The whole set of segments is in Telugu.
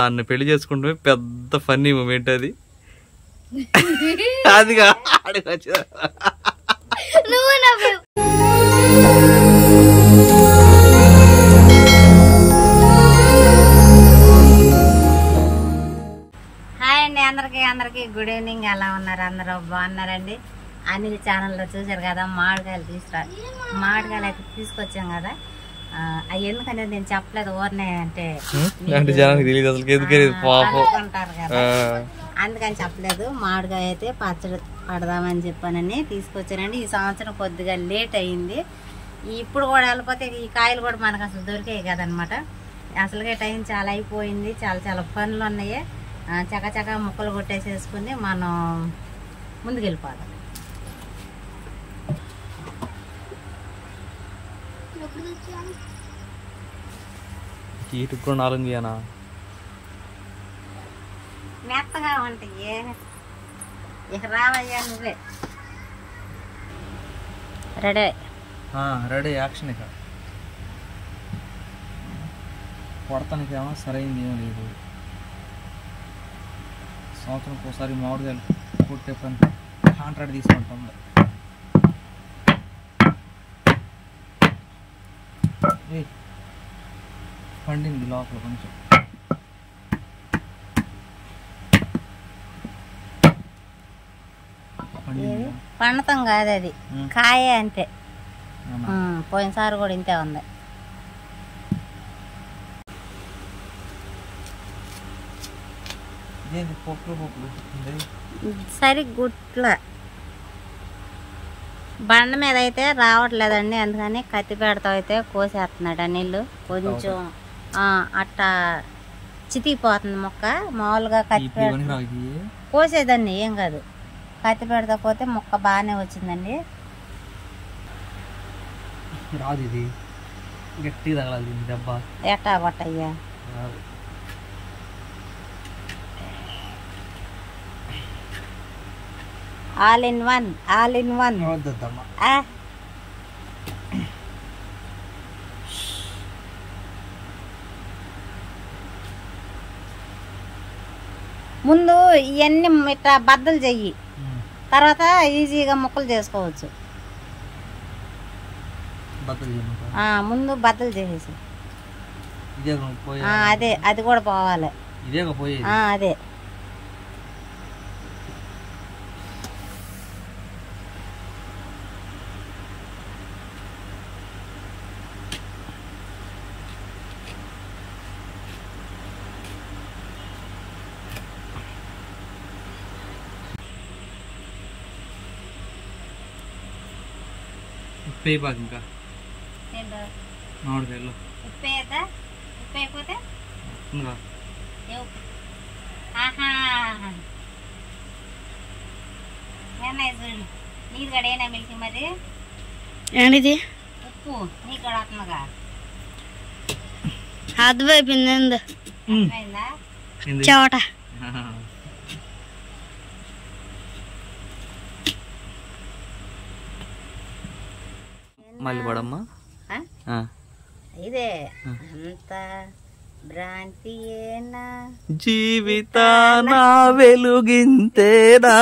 నన్ను పెళ్లి చేసుకుంటే పెద్ద ఫన్నీ మూమెంట్ అది. అదిగా అడగచ్చు. హాయ్ అండి, అందరికి గుడ్ ఈవినింగ్. ఎలా ఉన్నారు? అందరూ బాగున్నారండి? అనిల్ ఛానల్లో చూసారు కదా, మామిడికాయలు అయితే తీసుకొచ్చాం కదా. అవి ఎందుకనేది నేను చెప్పలేదు, ఊరినే అంటే అనుకుంటారు కదా, అందుకని చెప్పలేదు. మామిడికాయ అయితే పచ్చడి పడదామని చెప్పానని తీసుకొచ్చానండి. ఈ సంవత్సరం కొద్దిగా లేట్ అయింది. ఇప్పుడు కూడా వెళ్ళిపోతే ఈ కాయలు కూడా మనకు అసలు దొరికాయి కదనమాట. అసలుగా టైం చాలా అయిపోయింది, చాలా పనులు ఉన్నాయి. చకచక ముక్కలు కొట్టేసేసుకుని మనం ముందుకెళ్ళిపోవాలి. మెత్తగా ఉంటాయి, ఇక రావయ్యా నువ్వే. Ready action. ఇక కొడతానికేమో సరైంది ఏమో లేదు. సంవత్సరంకి ఒకసారి మామిడికాయలు కొట్టే పని కాంట్రాక్ట్ తీసుకుంటుంది. పండింది లోపల కొంచెం. పండుతాం కాదు, అది కాయ అంతే. పోయినసారి కూడా ఇంతే ఉంది. సరి గుట్ల బండ మీద అయితే రావట్లేదండి, అందుకని కత్తి పెడతా అయితే కోసేస్తున్నాడు అనిల్. కొంచెం అట్టా చితికిపోతుంది మొక్క. మామూలుగా కత్తి పెడతా కోసేదాన్ని ఏం కాదు, కత్తి పెడతా పోతే మొక్క బాగానే వచ్చిందండి. రాదు ఇది, గట్టిగా తగలాలి దెబ్బ. ఎట్టా కొట్టయ్యా, ఆల్ ఇన్ వన్. ముందు ఇవన్నీ ఇట్లా బద్దలు చెయ్యి, తర్వాత ఈజీగా ముక్కలు చేసుకోవచ్చు. ముందు బద్దలు చేసేసి అదే, అది కూడా పోవాలి. అదే ఇంకా మామిడికాయలు ఉప్పు అయిపోతే నీది కూడా ఏనా మిల్కి మరి ఏంటిది ఉప్పు నీకు కూడా వస్తుందిగా. అర్థమైపోయింది చోట. మళ్ళీ పడమ్మా. ఇదే అంత భ్రాంతియేనా జీవితాన వెలుగింతేనా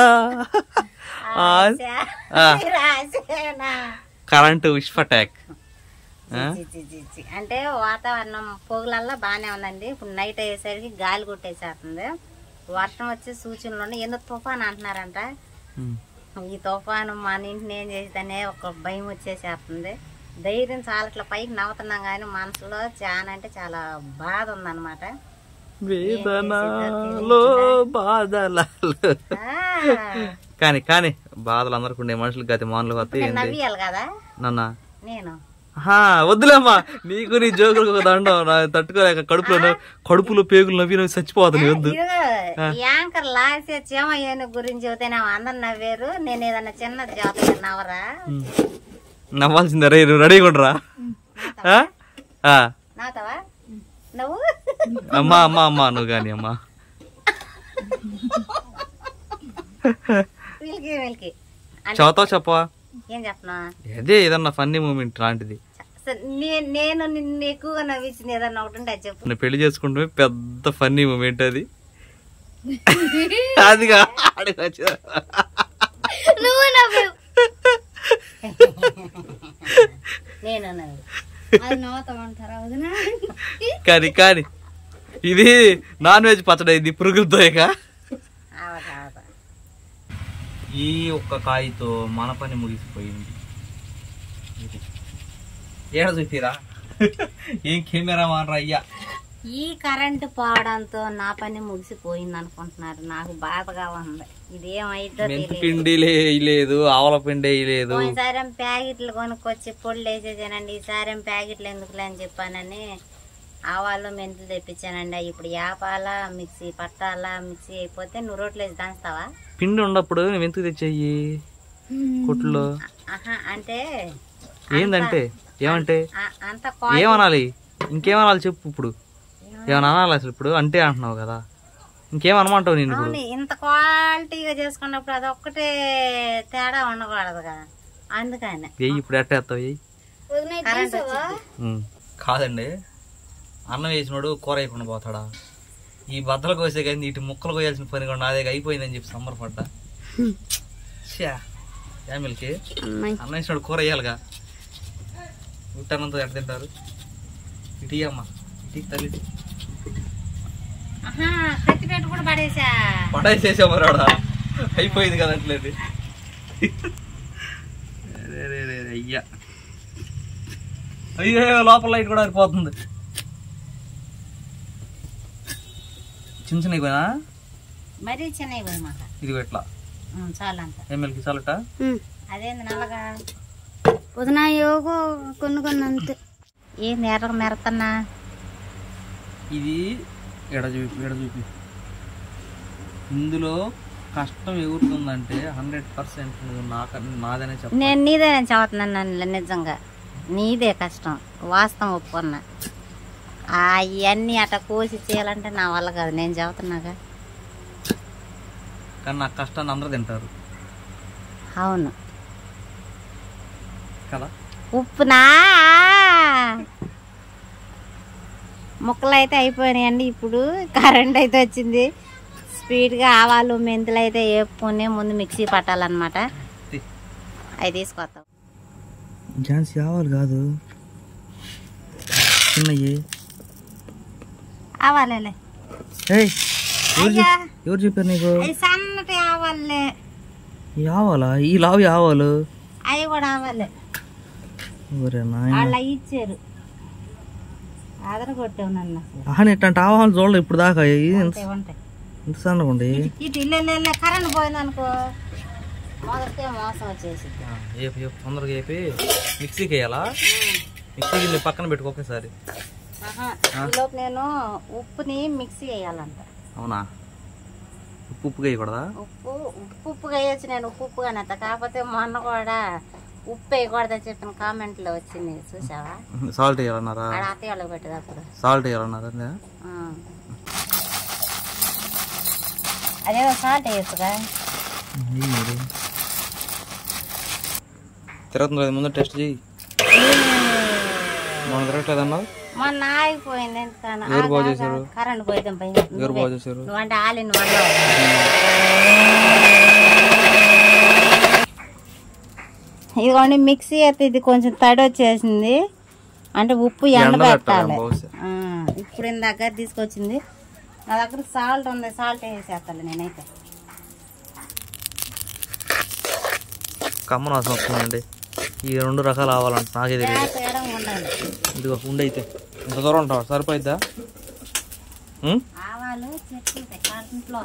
కరెంట్ విష్ అటాక్. అంటే వాతావరణం పొగులల్లా బాగానే ఉందండి. ఇప్పుడు నైట్ అయ్యేసరికి గాలి కొట్టేసేస్తుంది, వర్షం వచ్చే సూచనలు ఉన్నాయి. ఎందుకు తుఫాన్ అంటున్నారంట. ఈ తుఫాను మన ఇంటిని ఏం చేసేదనే ఒక భయం వచ్చేసేస్తుంది. ధైర్యం చాలా ఇట్లా పైకి నవ్వుతున్నాం కానీ మనసులో చాలా అంటే చాలా బాధ ఉందన్నమాట. కానీ బాధలు అందరికి ఉండే మనుషులు గతి మానులు నవ్వియాలి కదా నాన్న. నేను వద్దులేమ్మా, నీకు నీ జోకులు ఒక దండం. తట్టుకోలేక కడుపులో పేగులు నవ్వి చచ్చిపోతాను. వద్దు. యాంకర్ లాసే చీమయ్యని గురించి చెబితేనే అందరు నవ్వారు. నేను ఏదన్నా చిన్న జాతర నవ్వరా? నవ్వాల్సిందే. రే రెడీగా ఉండరా? నవ్వుతావా నువ్వు? అమ్మా నువ్వు కానీ అమ్మా. చదువుతావు చెప్పవా? ఏం చెప్పనా? అదే ఏదన్నా ఫన్నీ మూమెంట్ లాంటిది. నేను నిన్ను ఎక్కువగా నవ్వించింది ఏదన్నా ఒకటి ఉంటే చెప్పు. నేను పెళ్లి చేసుకుంటే పెద్ద ఫన్నీ మూమెంట్ అది. అదిగా నువ్వు నవ్వు నేను నవ్వుతామంటారా? కానీ కానీ ఇది నాన్ వెజ్ పచ్చడి అయింది పురుగులతో. ఇక ఈ ఒక్క కాయతో మన పని ముగిసిపోయింది. ఏడ చూపిరా ఏం కెమెరా మానరా అయ్యా. ఈ కరెంటు పోవడంతో నా పని ముగిసిపోయింది అనుకుంటున్నారు. నాకు బాధగా ఉంది. ఇదేమైతే పిండి లేదు, ఆవల పిండి లేదు. ఈసారి ప్యాకెట్లు కొనుక్కొచ్చి పొళ్ళు వేసేసానండి. ఈసారి ప్యాకెట్లు ఎందుకులే అని చెప్పానని ఆవాలు మెంతులు తెప్పించానండి. ఇప్పుడు యాపాలా మిక్సీ పట్టాలా, మిక్సీ అయిపోతే నువ్వు రోట్లు వేసి దాస్తావా? పిండి ఉన్నప్పుడు నువ్వు ఎందుకు తెచ్చాయి కొట్లో? అంటే ఏందంటే ఏమంటే అంత ఏమనాలి? ఇంకేమనాలి చెప్పు. ఇప్పుడు ఏమన్నా అనాలి అసలు? ఇప్పుడు అంటే అంటున్నావు కదా, ఇంకేమనమంటావు? నేను ఇంత క్వాలిటీగా చేసుకున్నప్పుడు అదొక్కటే తేడా ఉండకూడదు కదా, అందుకని. ఇప్పుడు ఎట్టేస్తావు? కాదండి, అన్నం వేసినోడు కూర వేయకుండా పోతాడా? ఈ బద్దలు కోసే కానీ ఇటు ముక్కలు కోయాల్సిన పని కూడా నాదే అయిపోయిందని చెప్పి సంబరపడ్డా. ఫ్యామిలీకి అన్నం వేసినోడు కూర వేయాలిగా. ఉట్టన్నంతో ఎట్ట తింటారు? ఇటు అమ్మా, ఇటు తల్లి పడేసేసా మరాడా. అయిపోయింది కదంటలేదు. అయ్యా అయ్యో, లోపల లైట్ కూడా అయిపోతుంది. చిన్న చిన్న అయిపోయినా మరీ చిన్న మాట. ఇది ఎట్లా చాలంత ఎమ్మెల్కి చాలట. అదేంది నల్లగా వదినా యోగో కొన్ని అంతే. ఏ నేర మెరతన్నా ఇది ఎడ చూపి ఇందులో కష్టం ఎగురుతుందంటే 100% నువ్వు నాదనే చెప్ప. నేను నీదేనే చదువుతున్నాను. నిజంగా నీదే కష్టం, వాస్తవం ఒప్పుకున్నా. అవన్నీ అట్లా కోసి చేయాలంటే నా వల్ల కాదు, నేను చదువుతున్నాగా. కానీ నాకు కష్టాన్ని అందరూ తింటారు. అవును కదా. ఉప్పునా ముక్కలు అయితే అయిపోయినాయండి. ఇప్పుడు కరెంట్ అయితే వచ్చింది. స్పీడ్గా ఆవాలు మెంతులు అయితే వేపుకొని ముందు మిక్సీ పట్టాలన్నమాట. అవి తీసుకొస్తాం. ఝాన్సీ ఆవాలు కాదు, చిన్నయ్యి ఆవాలే. ఎవరు చెప్పారు నీకు? సన్నటి ఆవాలే. ఆవాలా? ఈ లావి ఆవాలు అవి కూడా ఆవాలే. వాళ్ళు ఇచ్చారు, ఆదర కొట్టావు నన్ను. అసలు ఎట్లాంటి ఆవాలు చూడలేదు ఇప్పుడు దాకా. ఉంటాయి ఇంత సన్నగా ఉండి ఇటు ఇల్లు కరెంట్ పోయింది అనుకో, మొదటికే మోసం వచ్చేసి. తొందరగా వేపి మిక్సీకి వేయాలా? మిక్సీకి పక్కన పెట్టుకో ఒకేసారి. ఈలోపు నేను ఉప్పుని మిక్సీ వేయాలంట. అవునా? ఉప్పు వేయకూడదా? ఉప్పుగా వేయచ్చు. నేను ఉప్పుగానే కాకపోతే మొన్న కూడా ఉప్పు వేయకూడదని చెప్పిన కామెంట్ లో వచ్చింది, చూసావా? సాల్ట్ వేయాలన్నారా? అత్తయ్య వాళ్ళకి పెట్టేటప్పుడు సాల్ట్ వేయాలన్నారా? అదేదో సాల్ట్ వేయచ్చుగా. తిరుగుతుంది ముందు టెస్ట్ చేయి. మొన్న తిరగట్లేదన్నా? మొన్న ఆగిపోయింది. ఎవరు బాగు చేశారు? కరెంట్ పోయితే ఎవరు బాగు చేశారు? నువ్వంటే ఆలిన్ ఇదిగోండి మిక్సీ అయితే ఇది కొంచెం తడి వచ్చేసింది, అంటే ఉప్పు ఎండబెట్టాలి. ఇప్పుడు దగ్గర తీసుకొచ్చింది. నా దగ్గర సాల్ట్ ఉంది, సాల్ట్ వేసేస్తాను నేనైతే. కమ్మన వాసన వస్తుందండి. ఈ 2 రకాలు ఆవాలంట నాకే తెలియదు. ఇదిగో ఉండైతే ఇంత దూరం ఉంటావా? సరిపోయిద్దా? ఆవాలు చెట్టు కరెంట్లో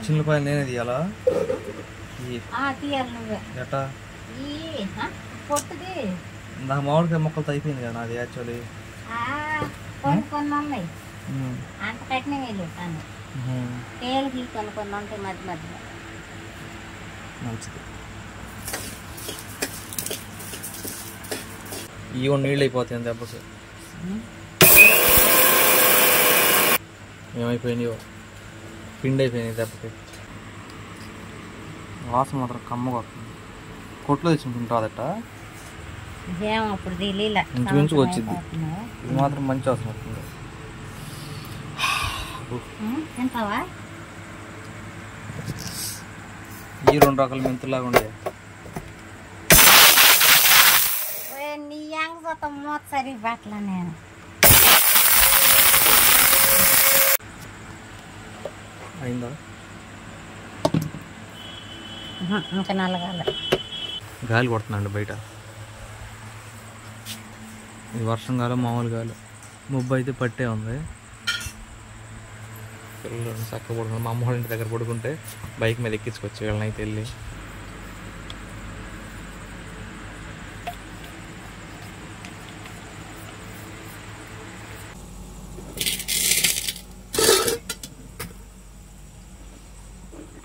చిన్నపాయలు నేనే తీయాలా? తీయాలి నువ్వే. ఎట్టా? పొట్టుది నాకు మామిడికాయ మొక్కలతో అయిపోయింది కదా నాది. యాక్చువల్లీ కొన్ని ఉన్నాయి, అంత కట్టిన వేలు తేలికి కొన్ని ఉంటాయి మధ్య మధ్యలో. మంచిది. ఇవి నీళ్ళు అయిపోతాయి దెబ్బకి. ఏమైపోయినాయో పిండి అయిపోయినాయి దెబ్బకి. వాసన మాత్రం కమ్మగా వస్తుంది. కొట్లో తెచ్చుకుంటుందట ఏమో అప్పుడు తెలియలే. ఇంచుమించుకు వచ్చింది. ఇది మాత్రం మంచి వాసన వస్తుంది. తింటావా? ఈ 2 రకాల మెంతులాగా ఉండే నీ యాంగ్ మూత సరిగ్గా పెట్టలే నేను. అయిందా? ఇంకా నల్లగాలి గాలి కొడుతుందండి బయట. ఇది వర్షం కాలం మామూలు గాలి. ముబ్బు అయితే పట్టే ఉంది. పిల్లలు చక్కగా పడుకున్నారు. మా అమ్మ వాళ్ళ ఇంటి దగ్గర పడుకుంటే బైక్ మీద ఎక్కించుకొచ్చి వీళ్ళని అయితే వెళ్ళి.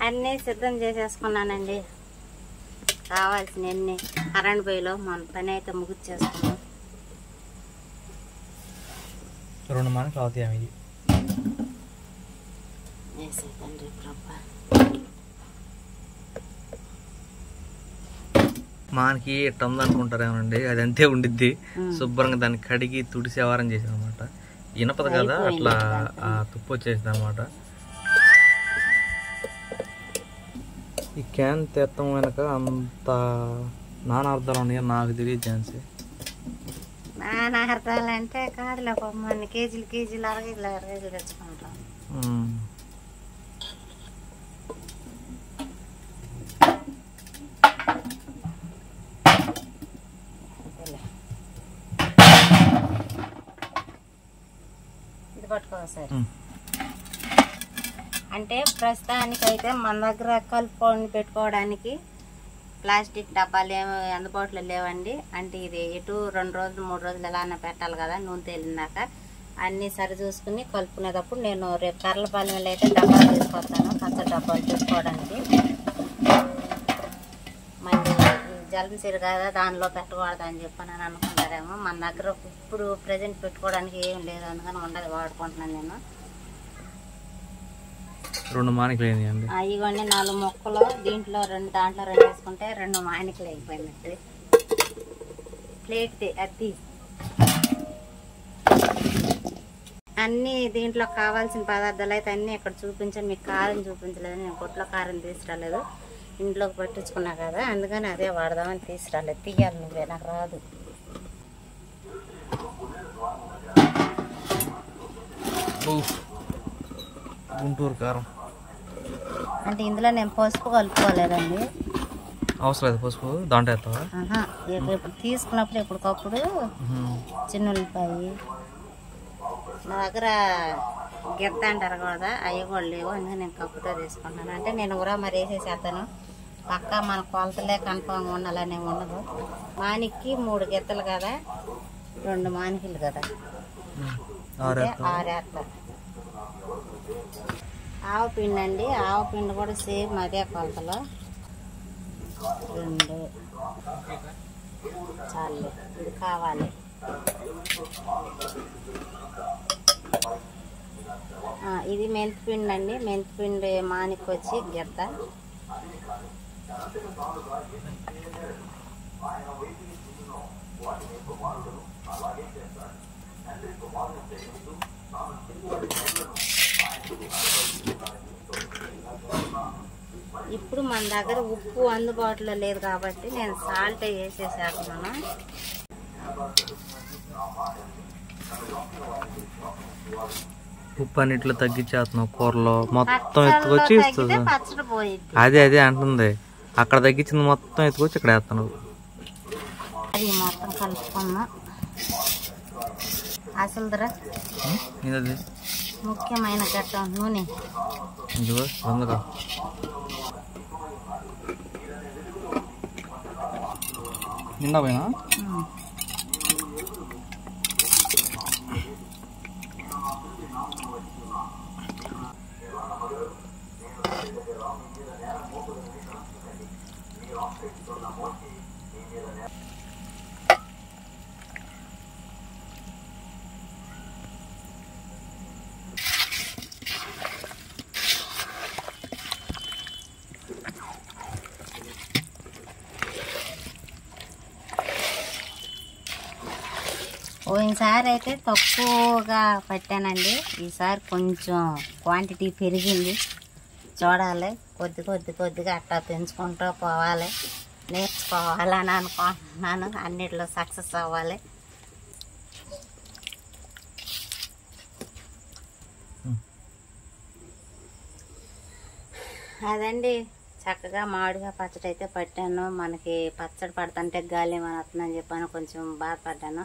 అన్నీ సిద్ధం చేసేసుకున్నానండి. కావాల్సినవన్నీ కరెంట్ పొయ్యిలో మన పని అయితే ముగిచ్చేసుకున్నాం. 2 మనకి అవుతాయి అవి. మనకి ఎట్ట ఉందనుకుంటారేమోనండి, అది అంతే ఉండిద్ది. శుభ్రంగా దాన్ని కడిగి తుడిసి వ్యవహారం చేసాం అనమాట. ఇనపదు కదా, అట్లా తుప్పు వచ్చేసింది అనమాట. ఈ క్యాన్ తెత్తం వెనక అంత నానా అర్థాలు ఉన్నాయో నాకు తెలియదు ఝాన్సీ. నానా అర్థాలు అంటే కాదులే, మన కేజీలు అరకేజీలు తెచ్చుకుంటాం. ఇది పట్టుకోసారి. అంటే ప్రస్తుతానికైతే మన దగ్గర కలుపుకొని పెట్టుకోవడానికి ప్లాస్టిక్ డబ్బాలు ఏమి అందుబాటులో లేవండి. అంటే ఇది ఎటు 2 రోజులు 3 రోజులు ఎలా అన్నా పెట్టాలి కదా, నూనె తేలినాక అన్నీ సరి చూసుకుని కలుపుకునేటప్పుడు నేను రేపు కర్రలపాలెంలో అయితే డబ్బాలు తీసుకొస్తాను, పచ్చడి డబ్బాలు పెట్టుకోవడానికి. మళ్ళీ జలమిసిరు కదా దానిలో పెట్టకూడదు అని చెప్పి అని అనుకుంటారేమో. మన దగ్గర ఇప్పుడు ప్రజెంట్ పెట్టుకోవడానికి ఏం లేదు, అందుకని ఉండదు, వాడుకుంటున్నాను నేను. 2 మానికలు అండి. ఇవన్నీ 4 మొక్కలు దీంట్లో 2 దాంట్లో 2 వేసుకుంటే 2 మానికలు అయిపోయినట్టు. ప్లేట్ అది అన్నీ దీంట్లో కావాల్సిన పదార్థాలు అయితే అన్నీ ఇక్కడ చూపించాను. మీకు కారం చూపించలేదు, నేను కొట్లో కారం తీసుకురాలేదు, ఇంట్లోకి పట్టించుకున్నా కదా, అందుకని అదే వాడదామని తీసుకురాలేదు. తీయాలి నువ్వే, నాకు రాదు. గుంటూరు కారం అంటే ఇందులో నేను పసుపు కలుపుకోలేదండి. అవసరం లేదు పసుపు, దాంట్లో వేస్తావా? ఇప్పుడు తీసుకున్నప్పుడు ఎప్పటికప్పుడు చిన్న ఉల్లిపాయ, నా దగ్గర గిత్త అంటారు కదా, అవి కూడా లేవు, అందుకని నేను కప్పుతో తీసుకున్నాను. అంటే నేను ఊరా మరి వేసేసేస్తాను, పక్క మన కొలతలే కన్ఫామ్గా ఉండాలనే ఉండదు. మానికి 3 గిత్తలు కదా, 2 మానికలు కదా, 6 వేస్తా. ఆవపిండి అండి, ఆవపిండి కూడా సేమ్ అదే కొలతలో 2 చాలు, ఇది కావాలి. ఇది మెంతిపిండి అండి, మెంతిపిండి మానికొచ్చి గిత్త. ఇప్పుడు మన దగ్గర ఉప్పు అందుబాటులో లేదు కాబట్టి నేను సాల్ట్ వేసేసేస్తున్నాను. ఉప్పు అన్నిట్లో తగ్గించేస్తున్నావు, కూరలో మొత్తం ఎత్తుకొచ్చి ఇస్తుంది. పచ్చడి పోయింది, అదే అంటుంది. అక్కడ తగ్గించింది మొత్తం ఎత్తుకొచ్చి ఇక్కడ వేస్తున్నావు. అది మొత్తం కలుపుకున్నా. అసలు ఇది ముఖ్యమైన ఘట్టం నూనె. ఇదిగో వందగా నిండా పోయినా పోయినసారి అయితే తక్కువగా పట్టానండి, ఈసారి కొంచెం క్వాంటిటీ పెరిగింది. చూడాలి, కొద్దిగా అట్టా పెంచుకుంటూ పోవాలి, నేర్చుకోవాలని అనుకుంటున్నాను. అన్నిట్లో సక్సెస్ అవ్వాలి. అదండి, చక్కగా మామిడిగా పచ్చడి అయితే పట్టాను. మనకి పచ్చడి పడుతుంటే గాలి ఏమైనా వస్తుందని చెప్పాను, కొంచెం బాధపడ్డాను.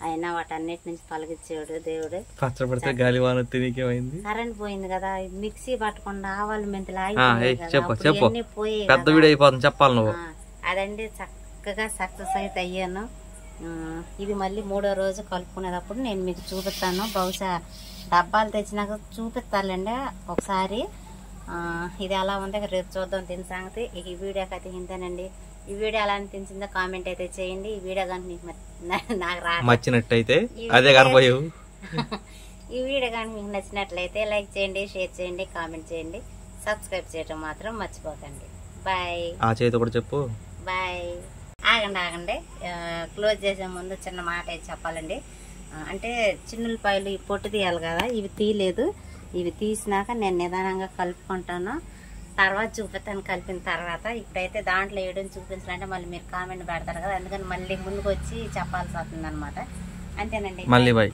అయినా వాటన్నిటి నుంచి తొలగించాడు దేవుడు. పచ్చడి పడితే గాలి వాన తిరిగిపోయింది. కరెంట్ పోయింది కదా, మిక్సీ పట్టకుండా ఆవాలు మెంతులు పోయి పెద్ద వీడియో అయిపోతుంది, చెప్పాలి నువ్వు. అదండి, చక్కగా సక్సెస్ అయితే అయ్యాను. ఇది మళ్ళీ 3వ రోజు కలుపుకునేటప్పుడు నేను మీకు చూపిస్తాను. బహుశా డబ్బాలు తెచ్చినాక చూపిస్తానండి ఒకసారి. ఇది ఎలా ఉందో రేపు చూద్దాం దీని సంగతి. ఈ వీడియోకి అయితే ఇంతేనండి. ఈ వీడియో ఎలా అనిపించిందో కామెంట్ అయితే చేయండి. ఈ వీడియో కానీ మీకు నాకు నచ్చినట్టయితే అదే కనపోయావు. ఈ వీడియో కానీ మీకు నచ్చినట్లయితే లైక్ చేయండి, షేర్ చేయండి, కామెంట్ చేయండి, సబ్స్క్రైబ్ చేయడం మాత్రం మర్చిపోకండి. బాయ్. ఆ చేతి కూడా చెప్పు. బాయ్. ఆగండి, క్లోజ్ చేసే ముందు చిన్న మాట అయితే చెప్పాలండి. అంటే చిన్నులపాయలు ఈ పొట్టు తీయాలి కదా, ఇవి తీయలేదు. ఇవి తీసినాక నేను నిదానంగా కలుపుకుంటాను, తర్వాత చూపిస్తాను కలిపిన తర్వాత. ఇప్పుడైతే దాంట్లో వేయడం చూపించాలంటే మళ్ళీ మీరు కామెంట్ పెడతారు కదా, అందుకని మళ్ళీ ముందుకు వచ్చి చెప్పాల్సి వస్తుంది అనమాట. అంతేనండి. మళ్ళీ బాయ్.